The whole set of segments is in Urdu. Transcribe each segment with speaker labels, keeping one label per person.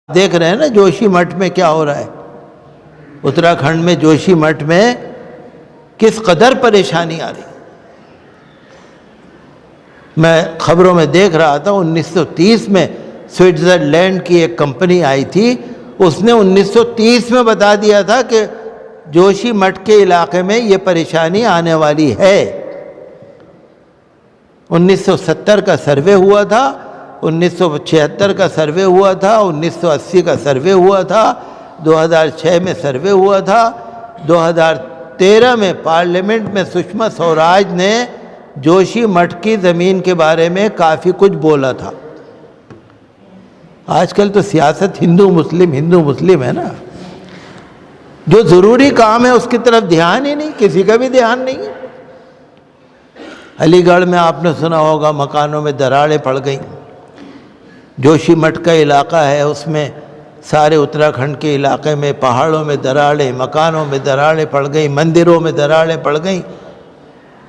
Speaker 1: دیکھ رہے ہیں نا جوشی مٹھ میں کیا ہو رہا ہے، اتراکھنڈ میں جوشی مٹھ میں کس قدر پریشانی آ رہی۔ میں خبروں میں دیکھ رہا تھا 1930 میں سوئٹزرلینڈ کی ایک کمپنی آئی تھی، اس نے 1930 میں بتا دیا تھا کہ جوشی مٹھ کے علاقے میں یہ پریشانی آنے والی ہے۔ 1970 کا سروے ہوا تھا، 1976 کا سروے ہوا تھا، 1980 کا سروے ہوا تھا، 2006 میں سروے ہوا تھا، 2013 میں پارلیمنٹ میں سشما سوراج نے جوشی مٹھ کی زمین کے بارے میں کافی کچھ بولا تھا۔ آج کل تو سیاست ہندو مسلم ہے نا، جو ضروری کام ہے اس کی طرف دھیان ہی نہیں، کسی کا بھی دھیان نہیں۔ علی گڑھ میں آپ نے سنا ہوگا مکانوں میں دراڑیں پڑ گئیں۔ جوشی مٹھ کا علاقہ ہے، اس میں سارے اتراکھنڈ کے علاقے میں پہاڑوں میں دراڑیں، مکانوں میں دراڑیں پڑ گئیں، مندروں میں دراڑیں پڑ گئیں۔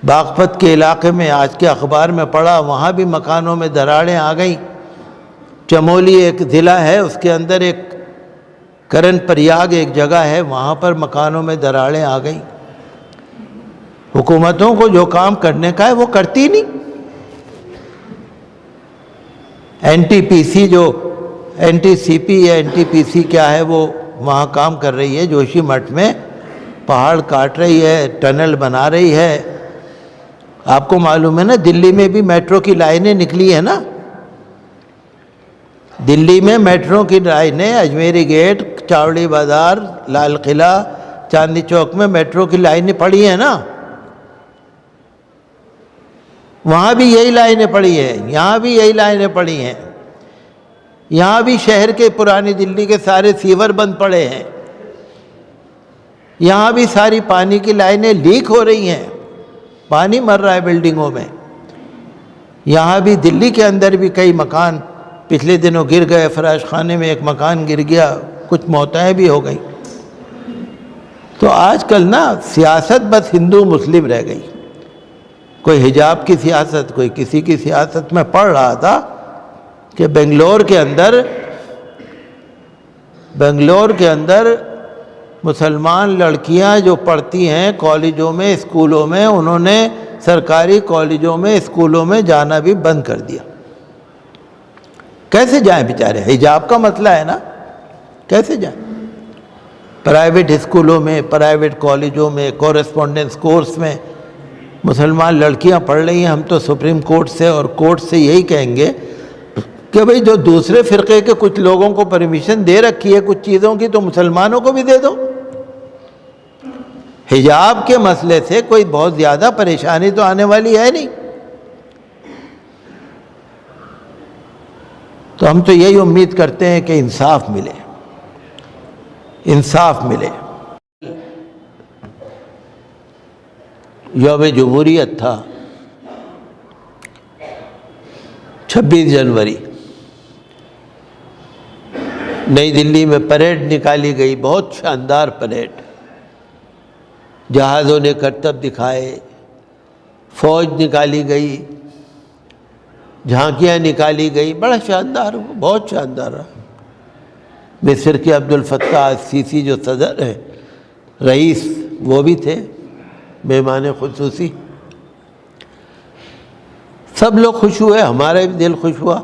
Speaker 1: باغپت کے علاقے میں آج کے اخبار میں پڑھا، وہاں بھی مکانوں میں دراڑیں آ گئیں۔ چمولی ایک ضلع ہے، اس کے اندر ایک کرن پریاگ ایک جگہ ہے، وہاں پر مکانوں میں دراڑیں آ گئیں۔ حکومتوں کو جو کام کرنے کا ہے وہ کرتی نہیں۔ این ٹی پی سی جو این ٹی سی پی یا این ٹی پی سی کیا ہے، وہ وہاں کام کر رہی ہے جوشی مٹھ میں، پہاڑ کاٹ رہی ہے، ٹنل بنا رہی ہے۔ آپ کو معلوم ہے نا دلی میں بھی میٹرو کی لائنیں نکلی ہیں نا، دلی میں میٹرو کی لائنیں، اجمیری گیٹ، چاوڑی بازار، لال قلعہ، چاندنی چوک میں میٹرو کی لائنیں پڑی ہیں نا، وہاں بھی یہی لائنیں پڑی ہیں، یہاں بھی یہی لائنیں پڑی ہیں، یہاں بھی شہر کے پرانی دلی کے سارے سیور بند پڑے ہیں، یہاں بھی ساری پانی کی لائنیں لیک ہو رہی ہیں، پانی مر رہا ہے بلڈنگوں میں۔ یہاں بھی دلی کے اندر بھی کئی مکان پچھلے دنوں گر گئے، فراش خانے میں ایک مکان گر گیا، کچھ موتیں بھی ہو گئیں۔ تو آج کل نا سیاست بس ہندو مسلم رہ گئی، کوئی حجاب کی سیاست، کوئی کسی کی سیاست۔ میں پڑھ رہا تھا کہ بنگلور کے اندر مسلمان لڑکیاں جو پڑھتی ہیں کالجوں میں، اسکولوں میں، انہوں نے سرکاری کالجوں میں، اسکولوں میں جانا بھی بند کر دیا۔ کیسے جائیں بیچارے؟ حجاب کا مسئلہ ہے نا، کیسے جائیں؟ پرائیویٹ اسکولوں میں، پرائیویٹ کالجوں میں، کورسپونڈنس کورس میں مسلمان لڑکیاں پڑھ رہی ہیں۔ ہم تو سپریم کورٹ سے اور کورٹ سے یہی کہیں گے کہ بھئی جو دوسرے فرقے کے کچھ لوگوں کو پرمیشن دے رکھی ہے کچھ چیزوں کی، تو مسلمانوں کو بھی دے دو۔ حجاب کے مسئلے سے کوئی بہت زیادہ پریشانی تو آنے والی ہے نہیں۔ تو ہم تو یہی امید کرتے ہیں کہ انصاف ملے، انصاف ملے۔ یوم جمہوریت تھا 26 جنوری، نئی دلی میں پریڈ نکالی گئی، بہت شاندار پریڈ، جہازوں نے کرتب دکھائے، فوج نکالی گئی، جھانکیاں نکالی گئی، بڑا شاندار، بہت شاندار رہا۔ مصر کے عبد الفتاح السیسی جو صدر ہیں، رئیس، وہ بھی تھے مہمان خصوصی۔ سب لوگ خوش ہوئے، ہمارا بھی دل خوش ہوا۔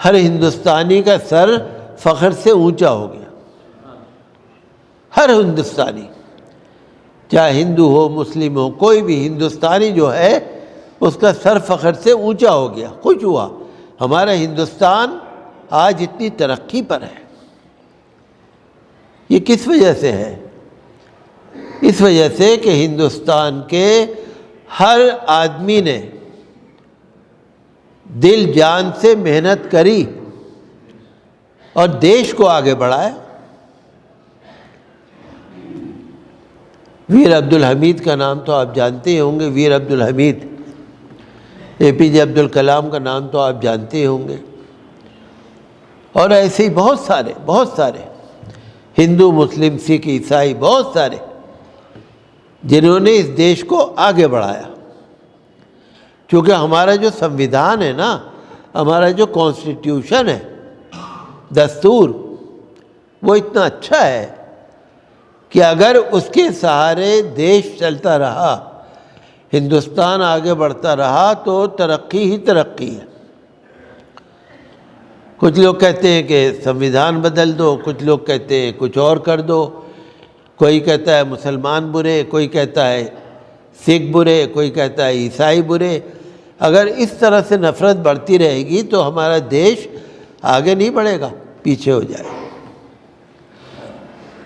Speaker 1: ہر ہندوستانی کا سر فخر سے اونچا ہو گیا، ہر ہندوستانی، چاہے ہندو ہو مسلم ہو، کوئی بھی ہندوستانی جو ہے اس کا سر فخر سے اونچا ہو گیا، خوش ہوا۔ ہمارا ہندوستان آج اتنی ترقی پر ہے، یہ کس وجہ سے ہے؟ اس وجہ سے کہ ہندوستان کے ہر آدمی نے دل جان سے محنت کری اور دیش کو آگے بڑھایا۔ ویر عبدالحمید کا نام تو آپ جانتے ہی ہوں گے، ویر عبدالحمید، اے پی جے عبد الکلام کا نام تو آپ جانتے ہی ہوں گے، اور ایسے ہی بہت سارے ہندو مسلم سکھ عیسائی، بہت سارے جنہوں نے اس دیش کو آگے بڑھایا۔ کیونکہ ہمارا جو سنویدھان ہے نا، ہمارا جو کانسٹیٹیوشن ہے، دستور، وہ اتنا اچھا ہے کہ اگر اس کے سہارے دیش چلتا رہا، ہندوستان آگے بڑھتا رہا تو ترقی ہی ترقی ہے۔ کچھ لوگ کہتے ہیں کہ سنویدھان بدل دو، کچھ لوگ کہتے ہیں کچھ اور کر دو، کوئی کہتا ہے مسلمان برے، کوئی کہتا ہے سکھ برے، کوئی کہتا ہے عیسائی برے۔ اگر اس طرح سے نفرت بڑھتی رہے گی تو ہمارا دیش آگے نہیں بڑھے گا، پیچھے ہو جائے گا۔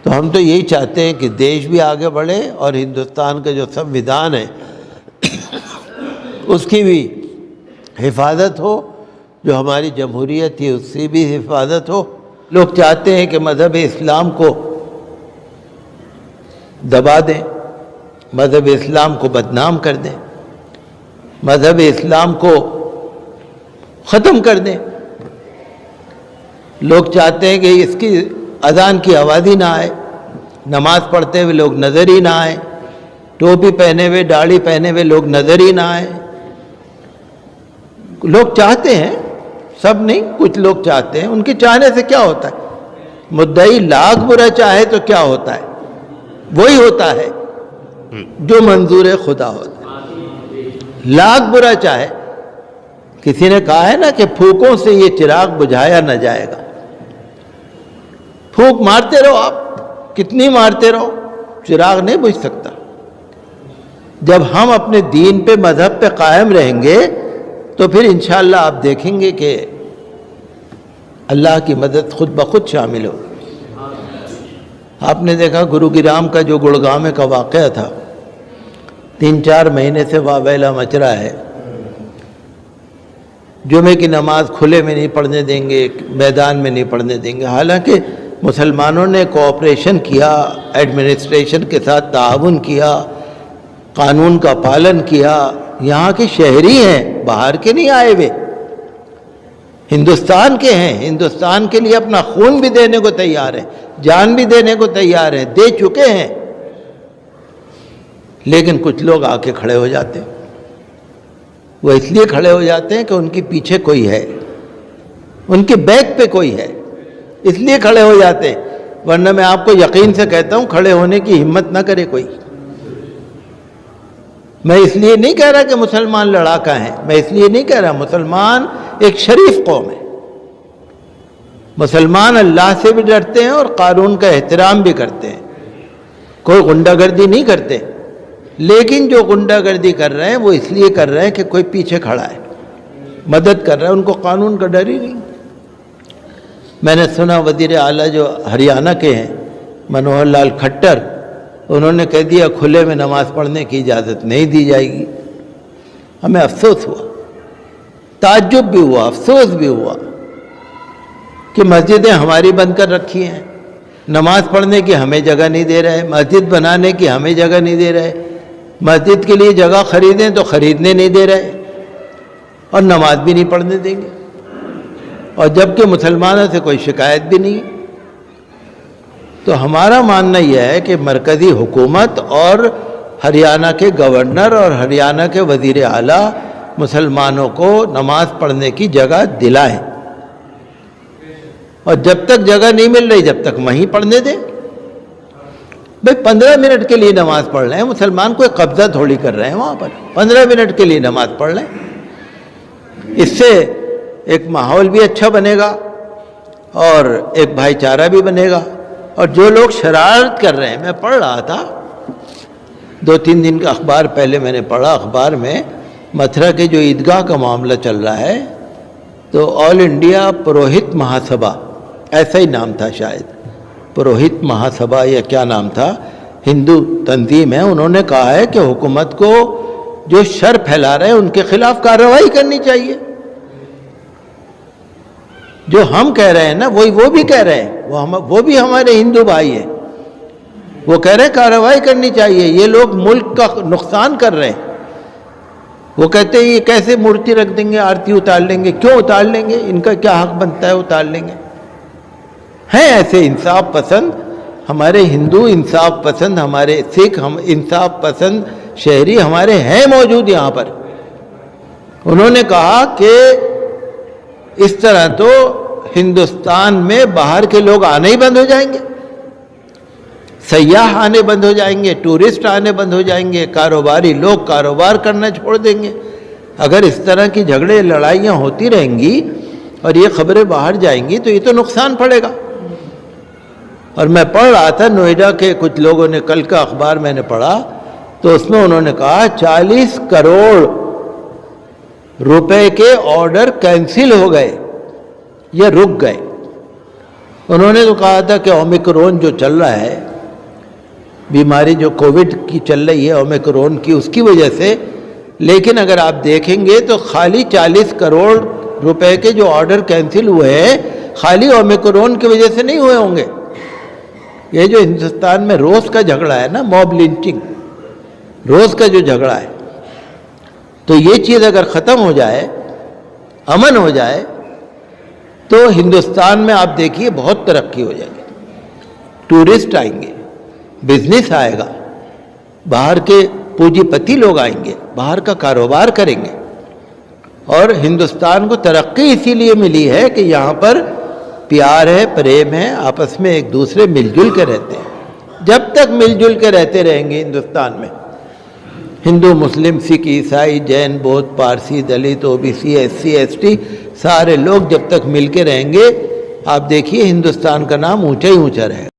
Speaker 1: تو ہم تو یہی چاہتے ہیں کہ دیش بھی آگے بڑھے اور ہندوستان کا جو سنویدھان ہے اس کی بھی حفاظت ہو، جو ہماری جمہوریت تھی اس کی بھی حفاظت ہو۔ لوگ چاہتے ہیں کہ مذہب اسلام کو دبا دیں، مذہب اسلام کو بدنام کر دیں، مذہب اسلام کو ختم کر دیں۔ لوگ چاہتے ہیں کہ اس کی اذان کی آواز ہی نہ آئے، نماز پڑھتے ہوئے لوگ نظر ہی نہ آئے، ٹوپی پہنے ہوئے داڑھی پہنے ہوئے لوگ نظر ہی نہ آئے۔ لوگ چاہتے ہیں، سب نہیں، کچھ لوگ چاہتے ہیں۔ ان کے چاہنے سے کیا ہوتا ہے؟ مدعی لاکھ برا چاہے تو کیا ہوتا ہے؟ وہی ہوتا ہے جو منظور خدا ہوتا ہے۔ لاکھ برا چاہے، کسی نے کہا ہے نا کہ پھونکوں سے یہ چراغ بجھایا نہ جائے گا۔ پھونک مارتے رہو، آپ کتنی مارتے رہو، چراغ نہیں بجھ سکتا۔ جب ہم اپنے دین پہ، مذہب پہ قائم رہیں گے تو پھر انشاءاللہ آپ دیکھیں گے کہ اللہ کی مدد خود بخود شامل ہو۔ آپ نے دیکھا گروگرام کا جو گڑگاؤں میں کا واقعہ تھا، 3-4 مہینے سے واویلا مچ رہا ہے۔ جمعے کی نماز کھلے میں نہیں پڑھنے دیں گے، میدان میں نہیں پڑھنے دیں گے۔ حالانکہ مسلمانوں نے کوآپریشن کیا، ایڈمنسٹریشن کے ساتھ تعاون کیا، قانون کا پالن کیا۔ یہاں کے شہری ہیں، باہر کے نہیں آئے ہوئے، ہندوستان کے ہیں، ہندوستان کے لیے اپنا خون بھی دینے کو تیار ہیں، جان بھی دینے کو تیار ہیں، دے چکے ہیں۔ لیکن کچھ لوگ آ کے کھڑے ہو جاتے ہیں۔ وہ اس لیے کھڑے ہو جاتے ہیں کہ ان کے پیچھے کوئی ہے، ان کے بیک پہ کوئی ہے، اس لیے کھڑے ہو جاتے ہیں۔ ورنہ میں آپ کو یقین سے کہتا ہوں کھڑے ہونے کی ہمت نہ کرے کوئی۔ میں اس لیے نہیں کہہ رہا کہ مسلمان لڑاکا ہیں، میں اس لیے نہیں کہہ رہا، مسلمان ایک شریف قوم ہے، مسلمان اللہ سے بھی ڈرتے ہیں اور قانون کا احترام بھی کرتے ہیں، کوئی غنڈہ گردی نہیں کرتے۔ لیکن جو غنڈہ گردی کر رہے ہیں وہ اس لیے کر رہے ہیں کہ کوئی پیچھے کھڑا ہے، مدد کر رہا ہے، ان کو قانون کا ڈر ہی نہیں۔ میں نے سنا وزیر اعلیٰ جو ہریانہ کے ہیں منوہر لال کھٹر، انہوں نے کہہ دیا کھلے میں نماز پڑھنے کی اجازت نہیں دی جائے گی۔ ہمیں افسوس ہوا، تعجب بھی ہوا، افسوس بھی ہوا کہ مسجدیں ہماری بند کر رکھی ہیں، نماز پڑھنے کی ہمیں جگہ نہیں دے رہے، مسجد بنانے کی ہمیں جگہ نہیں دے رہے، مسجد کے لیے جگہ خریدیں تو خریدنے نہیں دے رہے، اور نماز بھی نہیں پڑھنے دیں گے، اور جبکہ مسلمانوں سے کوئی شکایت بھی نہیں۔ تو ہمارا ماننا یہ ہے کہ مرکزی حکومت اور ہریانہ کے گورنر اور ہریانہ کے وزیر اعلیٰ مسلمانوں کو نماز پڑھنے کی جگہ دلائیں، اور جب تک جگہ نہیں مل رہی جب تک وہیں پڑھنے دیں۔ بھئی 15 منٹ کے لیے نماز پڑھ لیں، مسلمان کوئی قبضہ تھوڑی کر رہے ہیں وہاں پر، 15 منٹ کے لیے نماز پڑھ لیں، اس سے ایک ماحول بھی اچھا بنے گا اور ایک بھائی چارہ بھی بنے گا۔ اور جو لوگ شرارت کر رہے ہیں، میں پڑھ رہا تھا 2-3 دن کا اخبار پہلے، میں نے پڑھا اخبار میں متھرا کے جو عیدگاہ کا معاملہ چل رہا ہے، تو آل انڈیا پروہت مہاسبھا، ایسا ہی نام تھا شاید، پروہت مہاسبھا یا کیا نام تھا، ہندو تنظیم ہے، انہوں نے کہا ہے کہ حکومت کو جو شر پھیلا رہے ہیں ان کے خلاف کارروائی کرنی چاہیے۔ جو ہم کہہ رہے ہیں نا وہی وہ بھی کہہ رہے ہیں، وہ بھی ہمارے ہندو بھائی ہیں، وہ کہہ رہے ہیں کارروائی کرنی چاہیے، یہ لوگ ملک کا نقصان کر رہے ہیں۔ وہ کہتے ہیں یہ کیسے مورتی رکھ دیں گے، آرتی اتار لیں گے، کیوں اتار لیں گے، ان کا کیا حق بنتا ہے اتار لیں گے۔ ہیں ایسے انصاف پسند ہمارے ہندو، انصاف پسند ہمارے سکھ، ہم انصاف پسند شہری ہمارے ہیں موجود یہاں پر۔ انہوں نے کہا کہ اس طرح تو ہندوستان میں باہر کے لوگ آنے ہی بند ہو جائیں گے، سیاح آنے بند ہو جائیں گے، ٹورسٹ آنے بند ہو جائیں گے، کاروباری لوگ کاروبار کرنا چھوڑ دیں گے۔ اگر اس طرح کی جھگڑے لڑائیاں ہوتی رہیں گی اور یہ خبریں باہر جائیں گی تو یہ تو نقصان پڑے گا۔ اور میں پڑھ رہا تھا نوئیڈا کے کچھ لوگوں نے، کل کا اخبار میں نے پڑھا تو اس میں انہوں نے کہا 40 کروڑ روپے کے آرڈر کینسل ہو گئے یا رک گئے۔ انہوں نے تو کہا تھا کہ اومیکرون جو چل رہا ہے، بیماری جو کووڈ کی چل رہی ہے اومیکرون کی، اس کی وجہ سے، لیکن اگر آپ دیکھیں گے تو خالی 40 کروڑ روپے کے جو آرڈر کینسل ہوئے ہیں خالی اومیکرون کی وجہ سے نہیں ہوئے ہوں گے۔ یہ جو ہندوستان میں روز کا جھگڑا ہے نا، موب لنچنگ، روز کا جو جھگڑا ہے، تو یہ چیز اگر ختم ہو جائے، امن ہو جائے، تو ہندوستان میں آپ دیکھیے بہت ترقی ہو جائے گی، ٹورسٹ آئیں گے، بزنس آئے گا، باہر کے پونجی پتی لوگ آئیں گے، باہر کا کاروبار کریں گے۔ اور ہندوستان کو ترقی اسی لیے ملی ہے کہ یہاں پر پیار ہے، پریم ہے، آپس میں ایک دوسرے مل جل کے رہتے ہیں۔ جب تک مل جل کے رہتے رہیں گے ہندوستان میں، ہندو، مسلم، سکھ، عیسائی، جین، بودھ، Parsi, Dalit, O B C, S C, S T, سارے لوگ جب تک مل کے رہیں گے، آپ دیکھیے ہندوستان کا نام اونچا ہی اونچا رہے گا۔